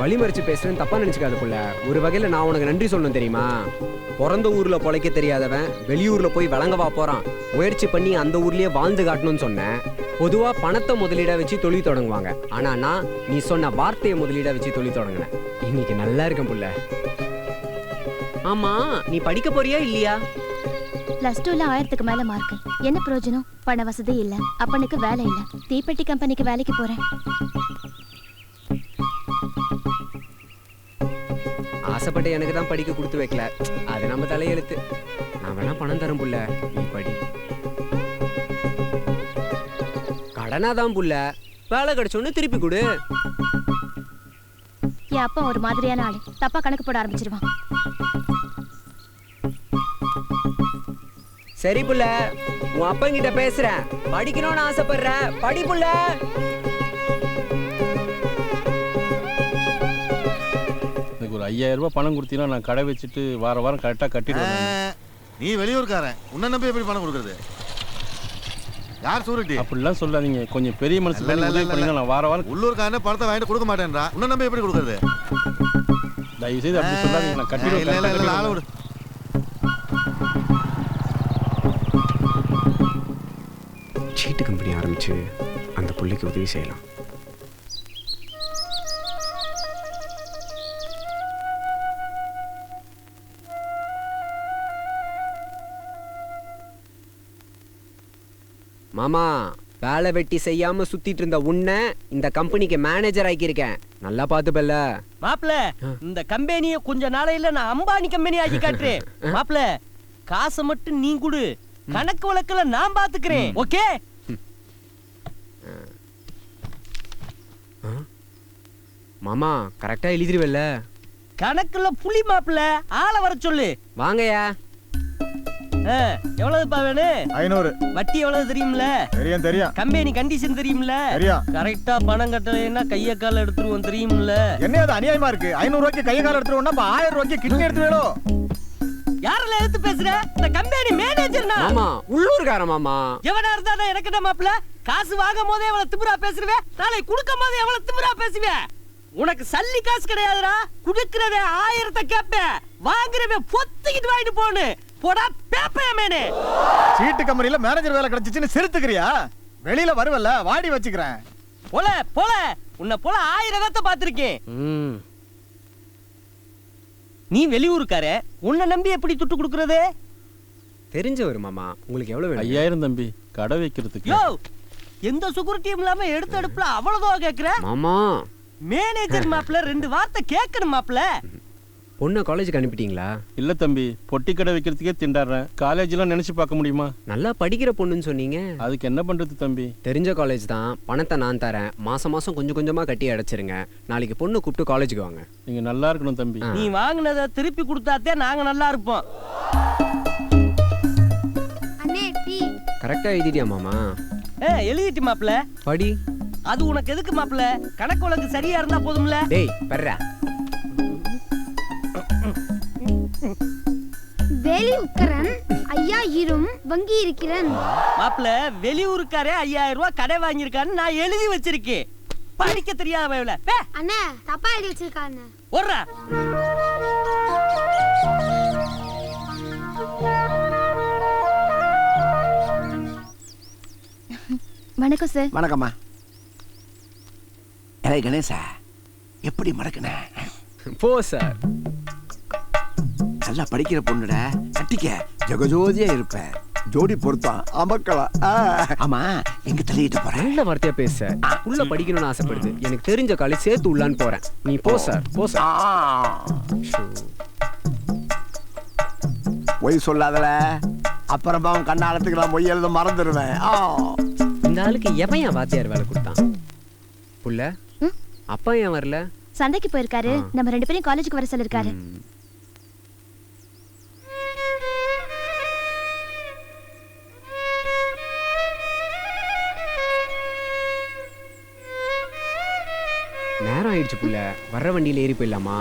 வழிமறிச்சு பேசுறேன்னு தப்பா நினைச்சுக்காத புள்ள. ஒரு வகையில நான் உனக்கு நன்றி சொல்லணும் தெரியுமா? பிறந்த ஊர்ல பொழைக்க தெரியாதவன் வெளியூர்ல போய் விளங்கவா போறான். முயற்சி பண்ணி அந்த ஊர்லயே வாழ்ந்து காட்டணும்னு சொன்னேன். பொதுவா பணத்தை முதலீடா வச்சு தொழில் தொடங்குவாங்க. ஆனா நான் நீ சொன்ன வார்த்தையை முதலீடா வச்சு தொழில் தொடங்கினேன். இன்னைக்கு நல்லா இருக்கேன் புள்ள. ஆமா, நீ படிக்க போறியா இல்லையா? +2ல 1000க்கு மேல மார்க். என்ன பிரயோஜனம்? பண வசதி இல்ல, அப்பனுக்கு வேலை இல்ல. தீப்பெட்டி கம்பெனிக்கு வேலைக்கு போறேன். ஆசைப்பட்ட எனக்கு தான் படிக்க கொடுத்து வைக்கல. அது நம்ம தலையெழுத்து. நான் வேணா பணம் தரும் புள்ள, நீ படி. கடனாதான் புள்ள, வேலை கிடைச்சோன்னு திருப்பி கொடு. என் அப்பா ஒரு மாதிரியான ஆளு, தப்பா கணக்கு போட ஆரம்பிச்சிருவான். சரி புள்ள, உன் அப்பங்கிட்ட பேசுறேன். படிக்கணும்னு ஆசைப்படுற, படி புள்ள. எனக்கு ஒரு 5000 ரூபாய் பணம் கொடுத்தீங்கன்னா நான் கடை வச்சுட்டு வாரம் கரெக்டாக கட்டிடுவேன். நீ வெளியூர்காரன், உன்னை நம்பி எப்படி பணம் கொடுக்குறது? யார் சூரிட்டி? அப்படிலாம் சொல்லாதீங்க, கொஞ்சம் பெரிய மனசு பண்ணீங்கன்னா நான் வாரம் உள்ளூர்காரனே பணத்தை வாங்கிட்டு கொடுக்க மாட்டேன்றா. உன்னை நம்பி எப்படி கொடுக்குறது? தயவு செய்து அப்படி சொல்லாதீங்க, நான் கட்டிடுவேன். சீட்டு கம்பெனி ஆரம்பிச்சு அந்த புள்ளைக்கு உதவி செய்யலாம். மாமா, வேலை வெட்டி செய்யாம சுத்திட்டு இருந்த உன்னை இந்த கம்பெனிக்கு மேனேஜர் ஆக்கியிருக்கேன். நல்லா பாத்துப்பல்ல மாப்ள. இந்த கம்பெனியை கொஞ்ச நாளையில நான் அம்பானி கம்பெனி ஆக்கி காட்டுறேன். மாப்ள, காசை மட்டும் நீ கொடு, கணக்கு வழக்குல நான் பாத்துக்கிறேன். ஓகே? மாமா, கரெக்டா எழுதிருவல்ல? கணக்குல புலி மாப்ள. ஆளை வர சொல்லு. வாங்கயா. எவ்வளவுப்பா வேணும்? 500. வட்டி எவ்வளவு தெரியும்ல? தெரியும். கம்பெனி கண்டிஷன் தெரியும்ல? கரெக்டா பணம் கட்டலைன்னா கைய கால எடுத்துருவோம் தெரியும்ல? என்ன அது அநியாயமா இருக்கு? 500 ரூபாய்க்கு கைய கால எடுத்துருவோம்னா 1000 ரூபாய்க்கு கிட்னி எடுத்து வேணும். யாரெல்லாம் எடுத்து பேசுற? இந்த கம்பெனி மேனேஜர்னா? மாமா, உள்ளூர்கார மாமா. எவனா இருந்தா எனக்கு என்ன மாப்ள? காசு வாங்கும் போதே எவ்வளவு திமிரா பேசுறவே, நாளை குடுக்கும் போதே எவ்வளவு திமிரா பேசுவே. உனக்கு சல்லி காசு கிடையாதுடா. குடுக்கறவே 1000 கேப்பேன், வாங்குறவே பொத்திக்கிட்டு வாங்கிட்டு போனு. போடா பேப்பையமேனே. சீட்டு கம்பெனில மேனேஜர் வேலை கிடைச்சிச்சுன்னு சிரித்துக்கிறியா? வெளியில வருவல்ல, வாடி வச்சுக்கிறேன். போல உன்னை போல 1000 பேத்த பாத்திருக்கேன். நீ வெளியூருக்கார, உன்னை நம்பி எப்படி துட்டு கொடுக்கறது? தெரிஞ்சவர் மாமா. உங்களுக்கு எவ்வளவு வேணும்? 5000 தம்பி, கடை வைக்கிறதுக்கு. யோ, எந்த செக்யூரிட்டியும் இல்லாம எடுத்து எடுப்புல அவ்வளவுதான் கேக்குற? மாமா, மேனேஜர் மாப்ள 2 வார்த்தை கேட்கணும் மாப்ள. பொண்ணை காலேஜுக்கு அனுப்பிட்டீங்களா? இல்ல தம்பி, பொட்டி கடை வைக்கிறதுக்கே திண்டாடுறேன். காலேஜ்லாம் நினைச்சு பார்க்க முடியுமா? நல்லா படிக்கிற பொண்ணுன்னு சொன்னீங்க. அதுக்கு என்ன பண்றது தம்பி? தெரிஞ்ச காலேஜ் தான், பணத்தை நான் தரேன். மாசம் கொஞ்சம் கொஞ்சமா கட்டி அடைச்சிருங்க. நாளைக்கு பொண்ணு கூப்பிட்டு காலேஜுக்கு வாங்க. நீங்க நல்லா இருக்கணும் தம்பி. நீ வாங்கினதை திருப்பி கொடுத்தாத்தே நாங்க நல்லா இருப்போம். கரெக்டா எழுதிட்டியா மாமா? எழுதிட்டு மாப்ள. படி. அது உனக்கு எதுக்கு மாப்ள? கணக்கு வழக்கு சரியா இருந்தா போதும்ல. டேய் பெர்ரா. வெளியூர்காரன் ஐயா இரும் வங்கி இருக்கிறேன். மாப்ள, வெளியூருக்காரே 5000 ரூபாய் கடை வாங்கியிருக்கான்னு நான் எழுதி வச்சிருக்கேன். படிக்க தெரியாத அண்ணா, தப்பா எழுதி வச்சிருக்காங்க. ஒர்றா. வணக்கம் சார். வணக்கம்மா. ஏய் கணேசா, எப்படி மறக்கன? போ சார். நல்லா படிக்கிற பொண்ணுடா, கட்டிக்க, ஜெகஜோதியா இருப்ப. ஜோடி பொருத்தம் அமக்கலாம். ஆமா, எங்க தள்ளிட்டு போற? நல்ல வார்த்தையா பேச. உள்ள படிக்கணும்னு ஆசைப்படுது. எனக்கு தெரிஞ்ச காலேஜ் சேர்த்து உள்ளான்னு போறேன். நீ போ சார், போ சார். பொய் சொல்லாதல, அப்புறமா அவன் கண்ணாலத்துக்கு நான் பொய் எழுத மறந்துடுவேன். இந்த ஆளுக்கு எவன் வாத்தியார் வேலை கொடுத்தான்? புள்ள, அப்பா ஏன் வரல? சந்தைக்கு போயிருக்காரு. நம்ம 2 பேரும் காலேஜுக்கு வர சொல்லிருக்காரு. நேரம் ஆயிடுச்சு புள்ள, வர்ற வண்டியில ஏறி போயிடலாமா?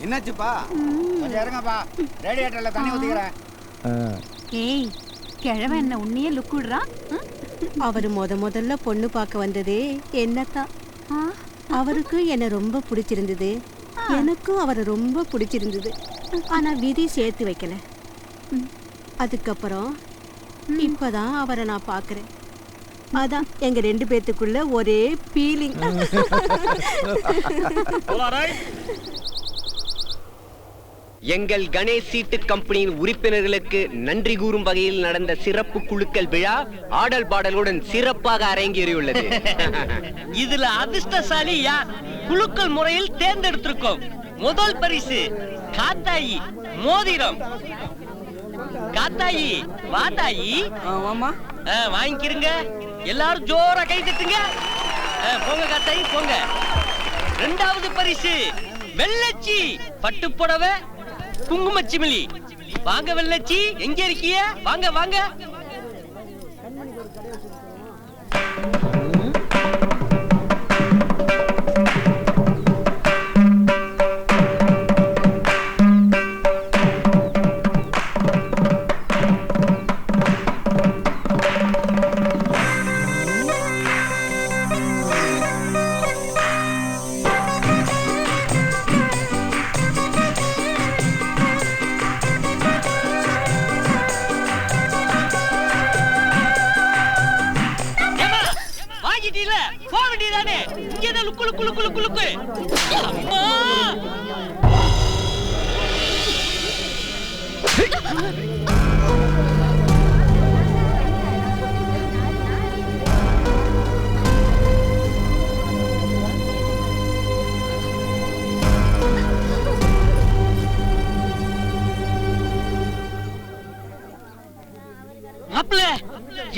என்னாச்சுப்பா கொஞ்சம் இறங்கப்பா ரேடியேட்டர்ல தண்ணி ஊத்திக்கிறேன். ஏய் கிழவன் என்ன உன்னையே லுக் விடுறான். அவரு முதல்ல பொண்ணு பார்க்க வந்ததே என்னத்தான். அவருக்கு என்ன ரொம்ப பிடிச்சிருந்தது, எனக்கும் அவரை ரொம்ப பிடிச்சிருந்தது. ஆனா விதி சேர்த்து வைக்கல. அதுக்கப்புறம் இப்பதான் அவரை நான் பார்க்கறேன். அதான் எங்க 2 பேத்துக்குள்ள ஒரே ஃபீலிங். எங்கள் கணேஷ் சீட்டு கம்பெனியின் உறுப்பினர்களுக்கு நன்றி கூறும் வகையில் நடந்த சிறப்பு குழுக்கள் விழா ஆடல் பாடலுடன் சிறப்பாக அரங்கேறியுள்ளது. இதுல அதிர்ஷ்டசாலி யார்? குழுக்கள் முறையில் தேர்ந்தெடுத்திருக்கோம். முதல் பரிசு காத்தாயி மோதிரம். காத்தாயி வாத்தாயி வாங்கிக்கிறங்க. எல்லாரும் ஜோரா கை தட்டுங்க. போங்க காத்தாயி போங்க. இரண்டாவது பரிசு வெள்ளச்சி பட்டு புடவை குங்குமச்சிமிலி. வாங்க வெள்ளச்சி, எங்க இருக்கீங்க? வாங்க வாங்க.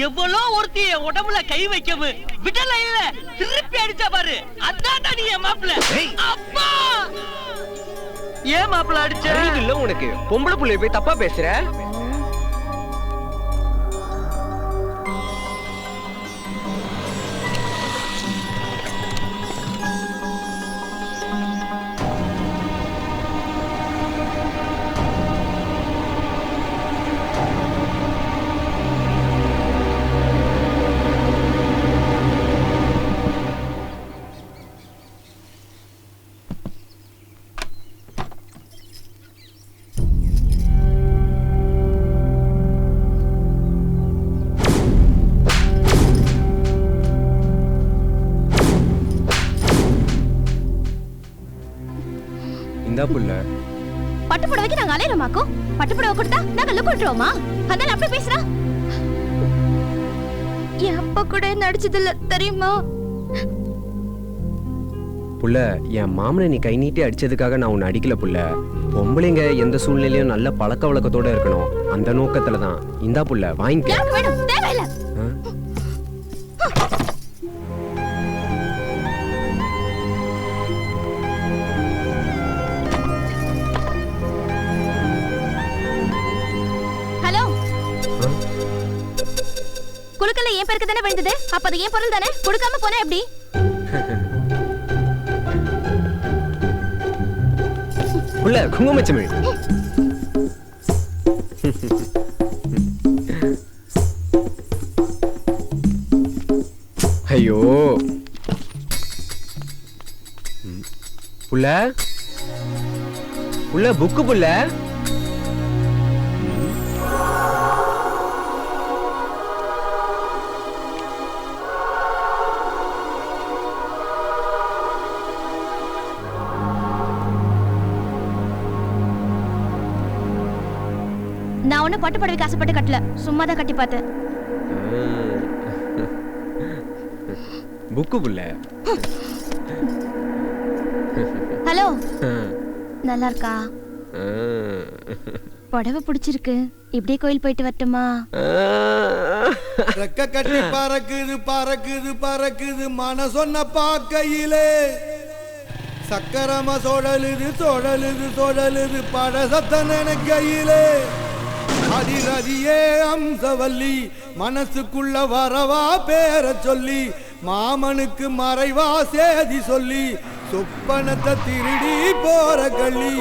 எவ்வளோ ஒருத்திய உடம்புல கை வைக்கவும் விடல இல்ல, திருப்பி அடிச்சா பாரு. அதான் நீ என் மாப்பிள்ள. அப்பா ஏன் மாப்பிள்ள அடிச்ச? இல்ல உனக்கு பொம்பளை புள்ளைய போய் தப்பா பேசுற. பட்டு புடவைக்கு நாங்க அலையறோமாக்கும். பட்டு புடவை கொடுத்தா நாங்க லுக் விட்டுருவோமா? அதான் அப்படி பேசுறா. என் அப்பா கூட நடிச்சது இல்ல தெரியுமா? புள்ள, என் மாமனை நீ கை நீட்டி அடிச்சதுக்காக நான் உன்னை அடிக்கல புள்ள. பொம்பளைங்க எந்த சூழ்நிலையும் நல்ல பழக்க வழக்கத்தோட இருக்கணும், அந்த நோக்கத்துல தான். இந்தா புள்ள வாங்கிக்க. தேவையில்ல. குழுக்கல்ல ஏன் பேருக்கு தானே விழுந்தது? அப்ப அது ஏன் பொருள் தானே? கொடுக்காம போனா எப்படி? புள்ள குங்குமச்சிமிழ். ஐயோ புள்ள, புள்ள புக்கு புள்ள. நான் ஒன்னும் பட்டு புடவைக்கு ஆசைப்பட்டு கட்டல, சும்மா தான் கட்டி பார்த்தேன். புக்கு புள்ள. ஹலோ, நல்லா இருக்கா? புடவை பிடிச்சிருக்கு. இப்படியே கோயில் போயிட்டு வரட்டுமா? ரெக்க கட்டி பறக்குது பறக்குது பறக்குது மன சொன்ன பாக்கையிலே. சக்கரமா சொடலுது சொடலுது சொடலுது படசத்த நினைக்கையிலே. அதிரதியே அம்சவல்லி மனசுக்குள்ள வரவா பேர சொல்லி. மாமனுக்கு மறைவா சேதி சொல்லி சொப்பனத்தை திருடி போற கள்ளி